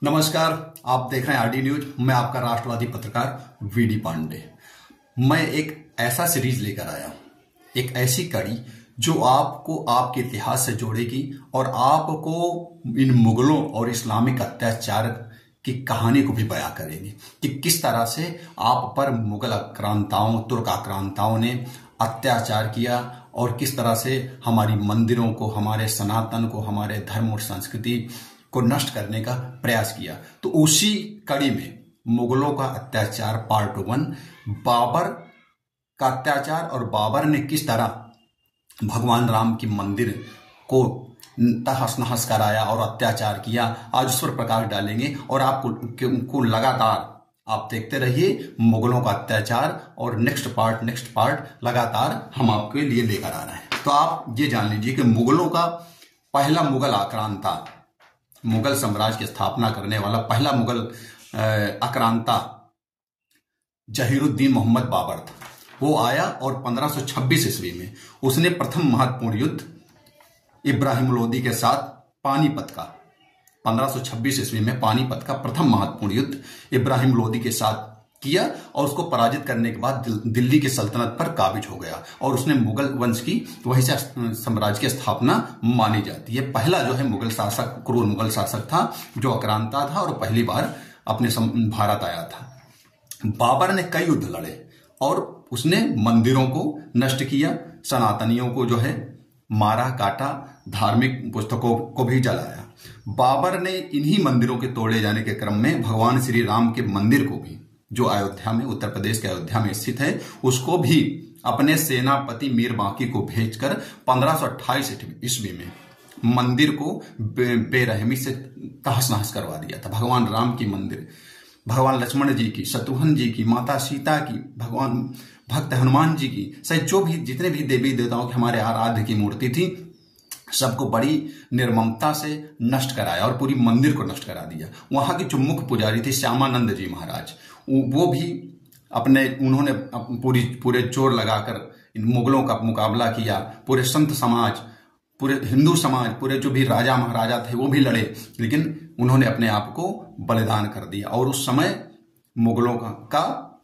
नमस्कार। आप देख रहे हैं आरडी न्यूज। मैं आपका राष्ट्रवादी पत्रकार वीडी पांडे। मैं एक ऐसा सीरीज लेकर आया हूं, एक ऐसी कड़ी जो आपको आपके इतिहास से जोड़ेगी और आपको इन मुगलों और इस्लामिक अत्याचार की कहानी को भी बयां करेगी कि किस तरह से आप पर मुगल आक्रांताओं, तुर्क आक्रांताओं ने अत्याचार किया और किस तरह से हमारी मंदिरों को, हमारे सनातन को, हमारे धर्म और संस्कृति को नष्ट करने का प्रयास किया। तो उसी कड़ी में मुगलों का अत्याचार पार्ट 1, बाबर का अत्याचार और बाबर ने किस तरह भगवान राम की मंदिर को तहस नहस कराया और अत्याचार किया, आज उस पर प्रकाश डालेंगे। और आपको लगातार आप देखते रहिए मुगलों का अत्याचार और नेक्स्ट पार्ट लगातार हम आपके लिए लेकर आ रहे हैं। तो आप ये जान लीजिए कि मुगलों का पहला मुगल आक्रांता, मुगल साम्राज्य की स्थापना करने वाला पहला मुगल आक्रांता जहीरुद्दीन मोहम्मद बाबर था। वो आया और 1526 ईस्वी में उसने प्रथम महत्वपूर्ण युद्ध इब्राहिम लोदी के साथ पानीपत का, 1526 ईस्वी में पानीपत का प्रथम महत्वपूर्ण युद्ध इब्राहिम लोदी के साथ किया और उसको पराजित करने के बाद दिल्ली की सल्तनत पर काबिज हो गया और उसने मुगल वंश की, वहीं से साम्राज्य की स्थापना मानी जाती है। पहला जो है मुगल शासक, क्रूर मुगल शासक था जो आक्रांता था और पहली बार अपने भारत आया था। बाबर ने कई युद्ध लड़े और उसने मंदिरों को नष्ट किया, सनातनियों को जो है मारा काटा, धार्मिक पुस्तकों को भी जलाया। बाबर ने इन्हीं मंदिरों के तोड़े जाने के क्रम में भगवान श्री राम के मंदिर को भी, जो अयोध्या में, उत्तर प्रदेश के अयोध्या में स्थित है, उसको भी अपने सेनापति मीर बांकी को भेजकर 1528 ईस्वी में मंदिर को बेरहमी से तहस नहस करवा दिया था। भगवान राम की मंदिर, भगवान लक्ष्मण जी की, शत्रुघ्न जी की, माता सीता की, भगवान भक्त हनुमान जी की, सहित जो भी जितने भी देवी देवताओं के हमारे आराध्य की मूर्ति थी, सबको बड़ी निर्ममता से नष्ट कराया और पूरी मंदिर को नष्ट करा दिया। वहां के जो मुख्य पुजारी थे श्यामानंद जी महाराज, वो भी उन्होंने पूरे जोर लगाकर इन मुगलों का मुकाबला किया। पूरे संत समाज, पूरे हिंदू समाज, पूरे जो भी राजा महाराजा थे वो भी लड़े, लेकिन उन्होंने अपने आप को बलिदान कर दिया। और उस समय मुगलों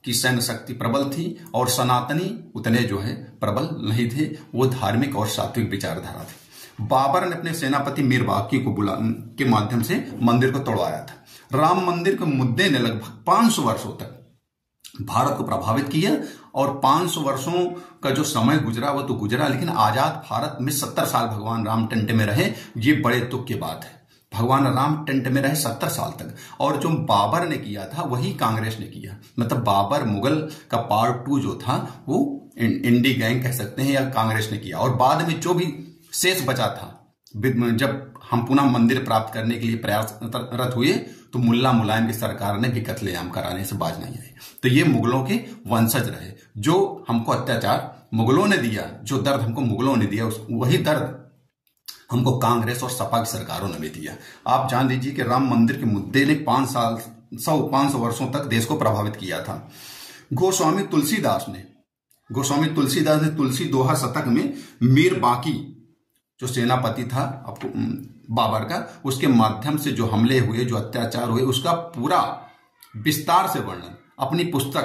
की सैन्य शक्ति प्रबल थी और सनातनी उतने जो है प्रबल नहीं थे, वो धार्मिक और सात्विक विचारधारा थे। बाबर ने अपने सेनापति मीर बाकी को के माध्यम से मंदिर को तोड़वाया था। राम मंदिर के मुद्दे ने लगभग 500 वर्षों तक भारत को प्रभावित किया और 500 वर्षों का जो समय गुजरा वो तो गुजरा, लेकिन आजाद भारत में 70 साल भगवान राम टेंट में रहे, ये बड़े दुख की बात है। भगवान राम टेंट में रहे 70 साल तक, और जो बाबर ने किया था वही कांग्रेस ने किया। मतलब बाबर मुगल का पार्ट 2 जो था वो इंडी गैंग कह सकते हैं या कांग्रेस ने किया। और बाद में जो भी शेष बचा था, जब हम पुनः मंदिर प्राप्त करने के लिए प्रयासरत हुए तो मुल्ला मुलायम की सरकार ने भी कत्लेआम कराने से बाज नहीं आई। तो ये मुगलों के वंशज रहे, जो हमको अत्याचार मुगलों ने दिया, जो दर्द हमको मुगलों ने दिया, वही दर्द हमको कांग्रेस और सपा की सरकारों ने भी दिया। आप जान लीजिए कि राम मंदिर के मुद्दे ने 500 वर्षों तक देश को प्रभावित किया था। गोस्वामी तुलसीदास ने तुलसी दोहा शतक में मीर बाकी जो सेनापति था बाबर का, उसके माध्यम से जो हमले हुए, जो अत्याचार हुए, उसका पूरा विस्तार से वर्णन अपनी पुस्तक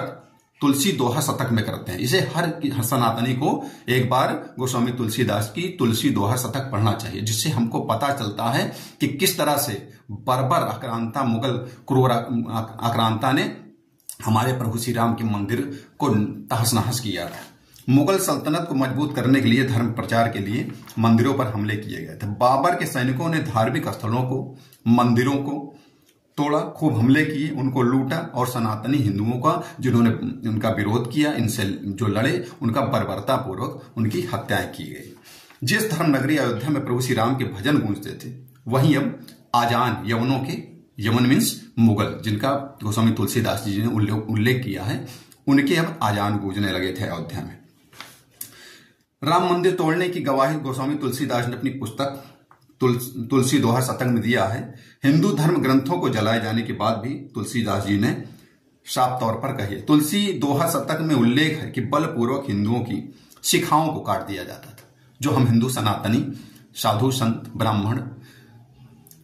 तुलसी दोहा शतक में करते हैं। इसे हर सनातनी को एक बार गोस्वामी तुलसीदास की तुलसी दोहा शतक पढ़ना चाहिए, जिससे हमको पता चलता है कि किस तरह से बर्बर आक्रांता, मुगल क्रूर आक्रांता ने हमारे प्रभु श्री राम के मंदिर को तहस नहस किया था। मुगल सल्तनत को मजबूत करने के लिए, धर्म प्रचार के लिए मंदिरों पर हमले किए गए थे। बाबर के सैनिकों ने धार्मिक स्थलों को, मंदिरों को तोड़ा, खूब हमले किए, उनको लूटा और सनातनी हिंदुओं का, जिन्होंने उनका विरोध किया, इनसे जो लड़े, उनका बर्बरता पूर्वक उनकी हत्याएं की गई। जिस धर्म नगरी अयोध्या में प्रभु श्री राम के भजन गूंजते थे, वहीं अब आजान यवनों के, यवन मीन्स मुगल, जिनका गोस्वामी तुलसीदास जी ने उल्लेख किया है, उनके अब आजान गूंजने लगे थे अयोध्या में। राम मंदिर तोड़ने की गवाही गोस्वामी तुलसीदास ने अपनी पुस्तक तुलसी दोहा शतक में दिया है। हिंदू धर्म ग्रंथों को जलाए जाने के बाद भी तुलसीदास जी ने साफ तौर पर कही है। तुलसी दोहा शतक में उल्लेख है कि बलपूर्वक हिंदुओं की शिखाओं को काट दिया जाता था। जो हम हिंदू सनातनी साधु संत ब्राह्मण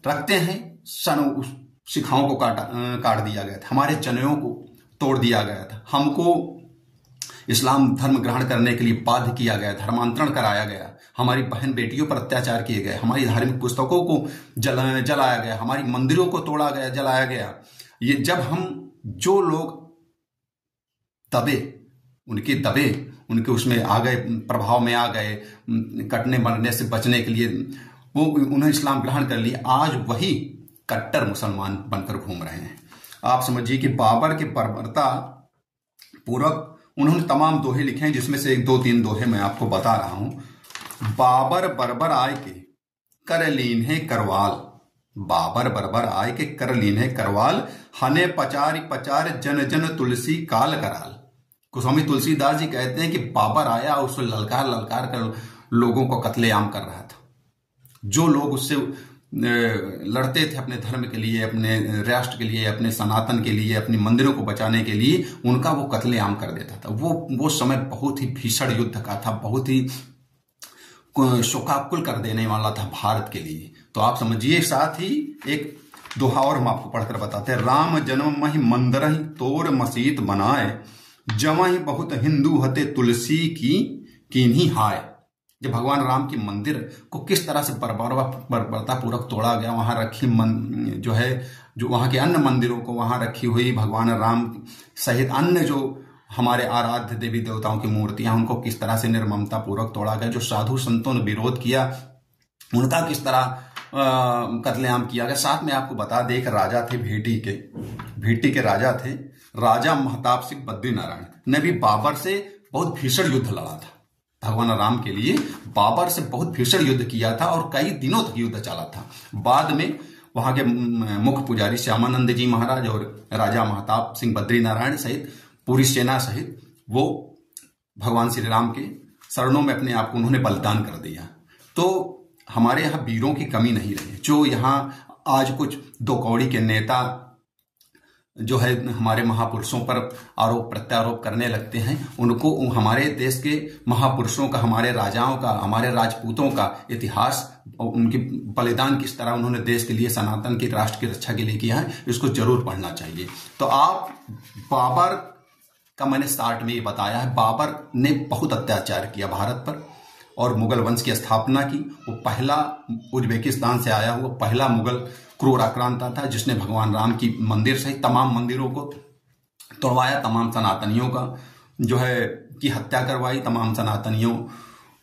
रखते हैं, शिखाओं को काट दिया गया था, हमारे जनेऊ को तोड़ दिया गया था, हमको इस्लाम धर्म ग्रहण करने के लिए बाध्य किया गया, धर्मांतरण कराया गया, हमारी बहन बेटियों पर अत्याचार किए गए, हमारी धार्मिक पुस्तकों को जलाया गया, हमारी मंदिरों को तोड़ा गया, जलाया गया। ये जब हम जो लोग उनके उसमें आ गए, प्रभाव में आ गए, कटने मरने से बचने के लिए वो उन्हें इस्लाम ग्रहण कर लिया, आज वही कट्टर मुसलमान बनकर घूम रहे हैं। आप समझिए कि बाबर के बर्बरता पूर्वक उन्होंने तमाम दोहे लिखे हैं, जिसमें से 2-3 दोहे मैं आपको बता रहा हूं। बाबर बर्बर आय के कर लीन है करवाल, बाबर बर्बर आय के कर लीन है करवाल, हने पचार जन जन तुलसी काल कराल। गोस्वामी तुलसीदास जी कहते हैं कि बाबर आया और उसको ललकार ललकार कर लोगों को कत्लेआम कर रहा था। जो लोग उससे लड़ते थे अपने धर्म के लिए, अपने राष्ट्र के लिए, अपने सनातन के लिए, अपने मंदिरों को बचाने के लिए, उनका वो कत्लेआम कर देता था। वो समय बहुत ही भीषण युद्ध का था, बहुत ही शोकाकुल कर देने वाला था भारत के लिए। तो आप समझिए। साथ ही एक दोहा और हम आपको पढ़कर बताते हैं। राम जन्म मही मंदिर ही तोर मसीत बनाए, जमा ही बहुत हिंदू हते तुलसी की कीन्ही हाय। जब भगवान राम की मंदिर को किस तरह से बर्बरता पूर्वक तोड़ा गया, वहां रखी जो वहां के अन्य मंदिरों को वहां रखी हुई भगवान राम सहित अन्य जो हमारे आराध्य देवी देवताओं की मूर्तियां, उनको किस तरह से निर्ममता पूर्वक तोड़ा गया। जो साधु संतों ने विरोध किया, उनका किस तरह कत्लेआम किया गया। साथ में आपको बता दें, एक राजा थे भेटी के राजा थे, राजा महताब सिंह बद्रीनारायण ने भी बाबर से बहुत भीषण युद्ध लड़ा था। भगवान राम के लिए बाबर से बहुत भीषण युद्ध किया था और कई दिनों तक युद्ध चला था। बाद में वहां के मुख्य पुजारी श्यामानंद जी महाराज और राजा महताब सिंह बद्रीनारायण सहित पूरी सेना सहित वो भगवान श्री राम के शरणों में अपने आप को उन्होंने बलिदान कर दिया। तो हमारे यहाँ वीरों की कमी नहीं रही। जो यहाँ आज कुछ दो कौड़ी के नेता जो है हमारे महापुरुषों पर आरोप प्रत्यारोप करने लगते हैं, उनको हमारे देश के महापुरुषों का, हमारे राजाओं का, हमारे राजपूतों का इतिहास, उनके बलिदान किस तरह उन्होंने देश के लिए, सनातन के राष्ट्र की रक्षा के लिए किया है, इसको जरूर पढ़ना चाहिए। तो आप बाबर का मैंने स्टार्ट में ये बताया है, बाबर ने बहुत अत्याचार किया भारत पर और मुगल वंश की स्थापना की। वो पहला उज्बेकिस्तान से आया हुआ पहला मुगल क्रूर आक्रांता था, जिसने भगवान राम की मंदिर सहित तमाम मंदिरों को तोड़वाया, तमाम सनातनियों का जो है की हत्या करवाई, तमाम सनातनियों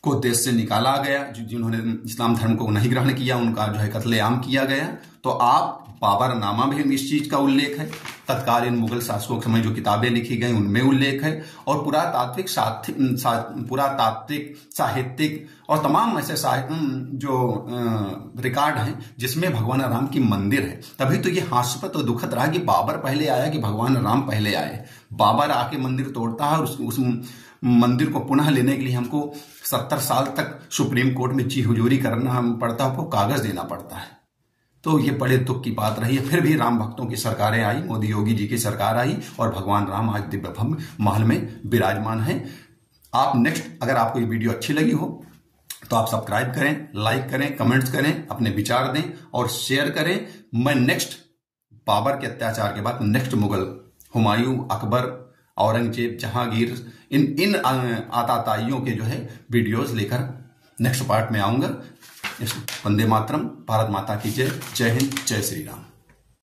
को देश से निकाला गया। जिन्होंने इस्लाम धर्म को नहीं ग्रहण किया, उनका जो है कत्लेआम किया गया। तो आप बाबरनामा में इस चीज का उल्लेख है, तत्कालीन मुगल शासकों के समय जो किताबें लिखी गई उनमें उल्लेख है, और पुरातात्विक साहित्यिक और तमाम ऐसे जो रिकॉर्ड हैं जिसमें भगवान राम की मंदिर है। तभी तो ये हास्यास्पद और दुखद रहा कि बाबर पहले आया कि भगवान राम पहले आए। बाबर आके मंदिर तोड़ता है और उस मंदिर को पुनः लेने के लिए हमको 70 साल तक सुप्रीम कोर्ट में जी हुजूरी करना पड़ता है, आपको कागज देना पड़ता है। तो ये बड़े दुख की बात रही है। फिर भी राम भक्तों की सरकारें आई, मोदी योगी जी की सरकार आई और भगवान राम आज दिव्य भव्य महल में विराजमान है। आप नेक्स्ट, अगर आपको ये वीडियो अच्छी लगी हो तो आप सब्सक्राइब करें, लाइक करें, कमेंट्स करें, अपने विचार दें और शेयर करें। मैं नेक्स्ट बाबर के अत्याचार के बाद नेक्स्ट मुगल हुमायूं, अकबर, औरंगजेब, जहांगीर, इन आताताइयों के जो है वीडियोस लेकर नेक्स्ट पार्ट में आऊंगा। वंदे मातरम, भारत माता की जय। जय हिंद, जय श्री राम।